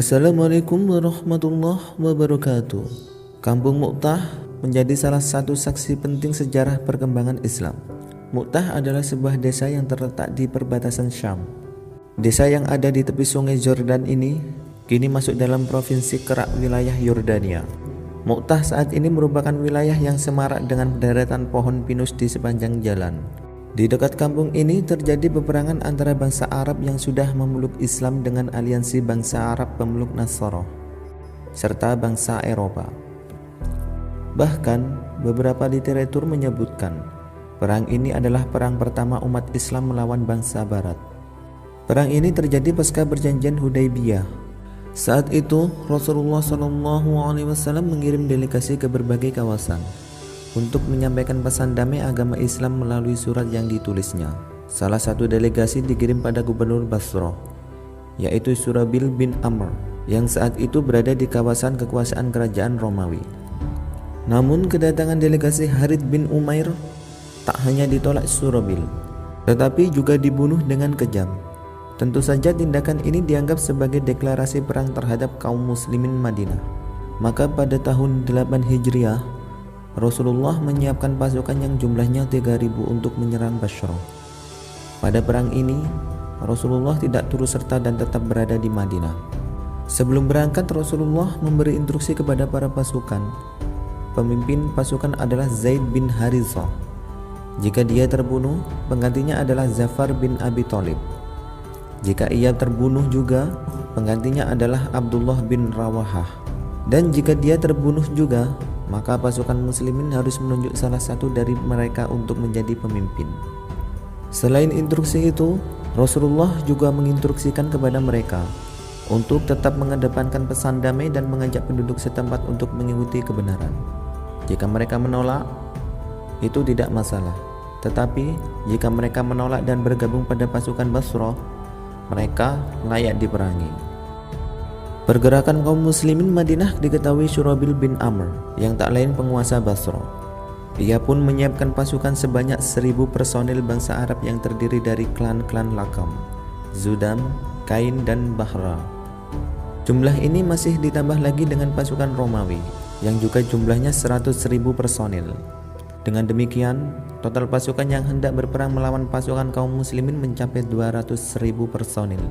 Assalamualaikum warahmatullahi wabarakatuh. Kampung Mu'tah menjadi salah satu saksi penting sejarah perkembangan Islam. Mu'tah adalah sebuah desa yang terletak di perbatasan Syam. Desa yang ada di tepi sungai Yordan ini kini masuk dalam provinsi Kerak wilayah Yordania. Mu'tah saat ini merupakan wilayah yang semarak dengan deretan pohon pinus di sepanjang jalan. Di dekat kampung ini terjadi peperangan antara bangsa Arab yang sudah memeluk Islam dengan aliansi bangsa Arab pemeluk Nasara serta bangsa Eropa. Bahkan beberapa literatur menyebutkan perang ini adalah perang pertama umat Islam melawan bangsa Barat. Perang ini terjadi pasca perjanjian Hudaybiyah. Saat itu Rasulullah SAW mengirim delegasi ke berbagai kawasan untuk menyampaikan pesan damai agama Islam melalui surat yang ditulisnya. Salah satu delegasi dikirim pada gubernur Basrah, yaitu Surabil bin Amr, yang saat itu berada di kawasan kekuasaan kerajaan Romawi. Namun kedatangan delegasi Harith bin Umair tak hanya ditolak Surabil, tetapi juga dibunuh dengan kejam. Tentu saja tindakan ini dianggap sebagai deklarasi perang terhadap kaum muslimin Madinah. Maka pada tahun 8 Hijriah Rasulullah menyiapkan pasukan yang jumlahnya 3.000 untuk menyerang Basrah. Pada perang ini, Rasulullah tidak turut serta dan tetap berada di Madinah. Sebelum berangkat, Rasulullah memberi instruksi kepada para pasukan. Pemimpin pasukan adalah Zaid bin Harithah. Jika dia terbunuh, penggantinya adalah Zafar bin Abi Thalib. Jika ia terbunuh juga, penggantinya adalah Abdullah bin Rawahah. Dan jika dia terbunuh juga, maka pasukan muslimin harus menunjuk salah satu dari mereka untuk menjadi pemimpin. Selain instruksi itu, Rasulullah juga menginstruksikan kepada mereka untuk tetap mengedepankan pesan damai dan mengajak penduduk setempat untuk mengikuti kebenaran. Jika mereka menolak, itu tidak masalah. Tetapi jika mereka menolak dan bergabung pada pasukan Basrah, mereka layak diperangi. Pergerakan kaum muslimin Madinah diketahui Surabil bin Amr yang tak lain penguasa Basrah. Ia pun menyiapkan pasukan sebanyak 1.000 personil bangsa Arab yang terdiri dari klan-klan Lakam, Zudam, Kain, dan Bahra. Jumlah ini masih ditambah lagi dengan pasukan Romawi yang juga jumlahnya 100.000 personil. Dengan demikian, total pasukan yang hendak berperang melawan pasukan kaum muslimin mencapai 200.000 personil.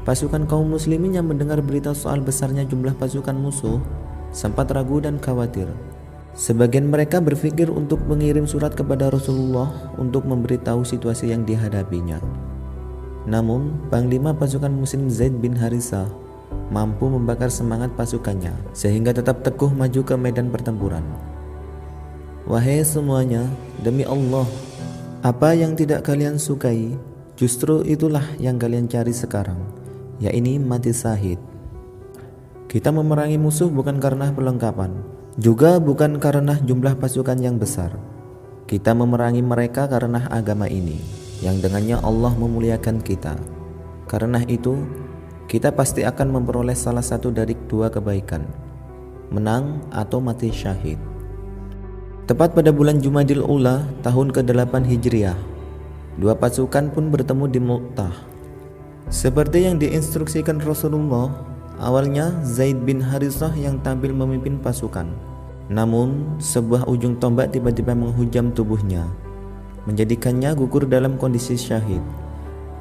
Pasukan kaum muslimin yang mendengar berita soal besarnya jumlah pasukan musuh sempat ragu dan khawatir. Sebagian mereka berpikir untuk mengirim surat kepada Rasulullah untuk memberitahu situasi yang dihadapinya. Namun, Panglima pasukan muslim Zaid bin Harithah mampu membakar semangat pasukannya sehingga tetap teguh maju ke medan pertempuran. Wahai semuanya, demi Allah, apa yang tidak kalian sukai, justru itulah yang kalian cari sekarang, yaitu mati syahid. Kita memerangi musuh bukan karena perlengkapan, juga bukan karena jumlah pasukan yang besar. Kita memerangi mereka karena agama ini, yang dengannya Allah memuliakan kita. Karena itu, kita pasti akan memperoleh salah satu dari dua kebaikan, menang atau mati syahid. Tepat pada bulan Jumadil Ula tahun ke-8 Hijriah, dua pasukan pun bertemu di Mu'tah. Seperti yang diinstruksikan Rasulullah, awalnya Zaid bin Harithah yang tampil memimpin pasukan. Namun, sebuah ujung tombak tiba-tiba menghujam tubuhnya, menjadikannya gugur dalam kondisi syahid.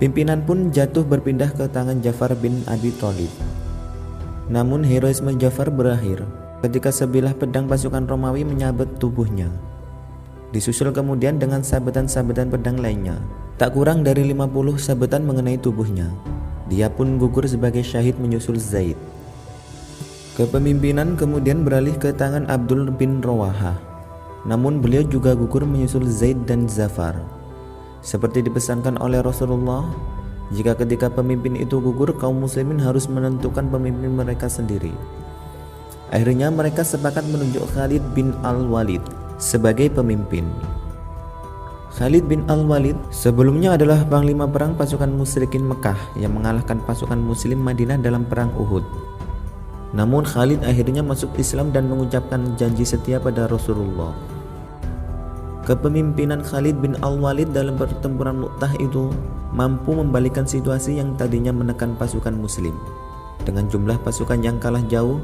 Pimpinan pun jatuh berpindah ke tangan Ja'far bin Abi Thalib. Namun heroisme Ja'far berakhir ketika sebilah pedang pasukan Romawi menyabet tubuhnya. Disusul kemudian dengan sabetan-sabetan pedang lainnya. Tak kurang dari 50 sabetan mengenai tubuhnya. Dia pun gugur sebagai syahid menyusul Zaid. Kepemimpinan kemudian beralih ke tangan Abdul bin Rawahah. Namun beliau juga gugur menyusul Zaid dan Zafar. Seperti dipesankan oleh Rasulullah, jika ketika pemimpin itu gugur, kaum muslimin harus menentukan pemimpin mereka sendiri. Akhirnya mereka sepakat menunjuk Khalid bin Al-Walid sebagai pemimpin. Khalid bin Al-Walid sebelumnya adalah panglima perang pasukan musyrikin Mekah yang mengalahkan pasukan muslim Madinah dalam perang Uhud. Namun Khalid akhirnya masuk Islam dan mengucapkan janji setia pada Rasulullah. Kepemimpinan Khalid bin Al-Walid dalam pertempuran Mu'tah itu mampu membalikkan situasi yang tadinya menekan pasukan muslim. Dengan jumlah pasukan yang kalah jauh,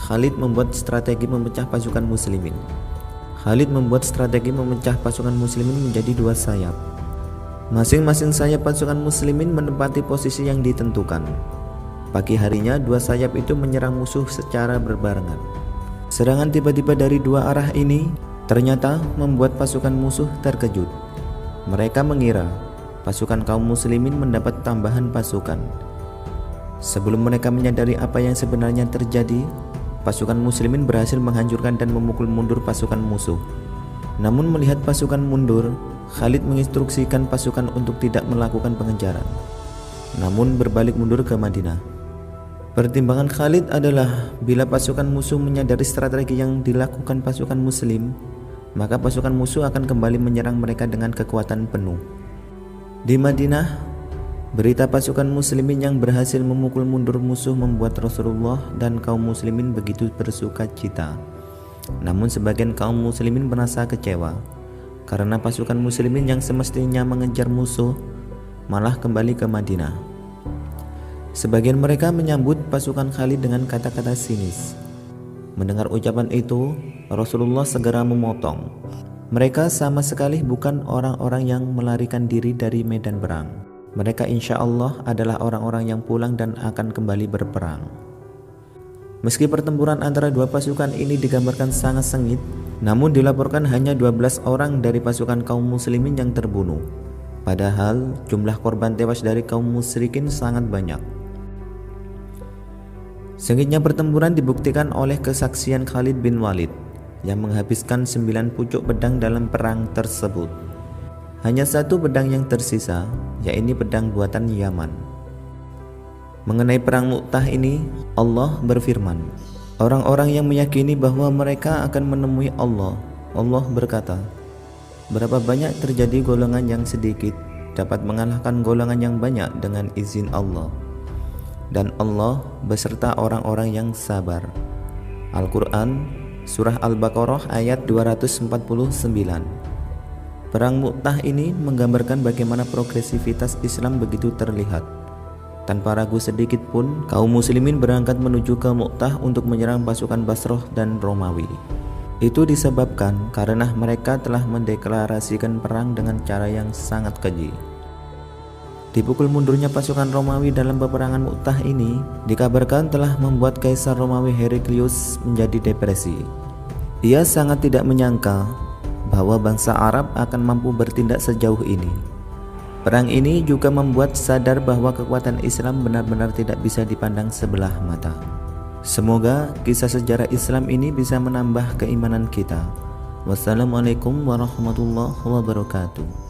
Khalid membuat strategi memecah pasukan muslimin. Khalid membuat strategi memecah pasukan muslimin menjadi dua sayap. Masing-masing sayap pasukan muslimin menempati posisi yang ditentukan. Pagi harinya dua sayap itu menyerang musuh secara berbarengan. Serangan tiba-tiba dari dua arah ini ternyata membuat pasukan musuh terkejut. Mereka mengira pasukan kaum muslimin mendapat tambahan pasukan. Sebelum mereka menyadari apa yang sebenarnya terjadi, pasukan muslimin berhasil menghancurkan dan memukul mundur pasukan musuh. Namun melihat pasukan mundur, Khalid menginstruksikan pasukan untuk tidak melakukan pengejaran, namun berbalik mundur ke Madinah. Pertimbangan Khalid adalah bila pasukan musuh menyadari strategi yang dilakukan pasukan muslim, maka pasukan musuh akan kembali menyerang mereka dengan kekuatan penuh. Di Madinah, berita pasukan muslimin yang berhasil memukul mundur musuh membuat Rasulullah dan kaum muslimin begitu bersuka cita. Namun sebagian kaum muslimin merasa kecewa karena pasukan muslimin yang semestinya mengejar musuh malah kembali ke Madinah. Sebagian mereka menyambut pasukan Khalid dengan kata-kata sinis. Mendengar ucapan itu, Rasulullah segera memotong. Mereka sama sekali bukan orang-orang yang melarikan diri dari medan perang. Mereka insya Allah adalah orang-orang yang pulang dan akan kembali berperang. Meski pertempuran antara dua pasukan ini digambarkan sangat sengit, namun dilaporkan hanya 12 orang dari pasukan kaum muslimin yang terbunuh. Padahal jumlah korban tewas dari kaum musyrikin sangat banyak. Sengitnya pertempuran dibuktikan oleh kesaksian Khalid bin Walid yang menghabiskan 9 pucuk pedang dalam perang tersebut. Hanya satu pedang yang tersisa, yaitu pedang buatan Yaman. Mengenai perang Mu'tah ini, Allah berfirman, orang-orang yang meyakini bahwa mereka akan menemui Allah berkata, berapa banyak terjadi golongan yang sedikit dapat mengalahkan golongan yang banyak dengan izin Allah. Dan Allah beserta orang-orang yang sabar. Al-Quran Surah Al-Baqarah ayat 249. Perang Mu'tah ini menggambarkan bagaimana progresivitas Islam begitu terlihat. Tanpa ragu sedikit pun, kaum muslimin berangkat menuju ke Mu'tah untuk menyerang pasukan Basrah dan Romawi. Itu disebabkan karena mereka telah mendeklarasikan perang dengan cara yang sangat keji. Dipukul mundurnya pasukan Romawi dalam peperangan Mu'tah ini dikabarkan telah membuat Kaisar Romawi Heraklius menjadi depresi. Ia sangat tidak menyangka bahwa bangsa Arab akan mampu bertindak sejauh ini. Perang ini juga membuat sadar bahwa kekuatan Islam benar-benar tidak bisa dipandang sebelah mata. Semoga kisah sejarah Islam ini bisa menambah keimanan kita. Wassalamualaikum warahmatullahi wabarakatuh.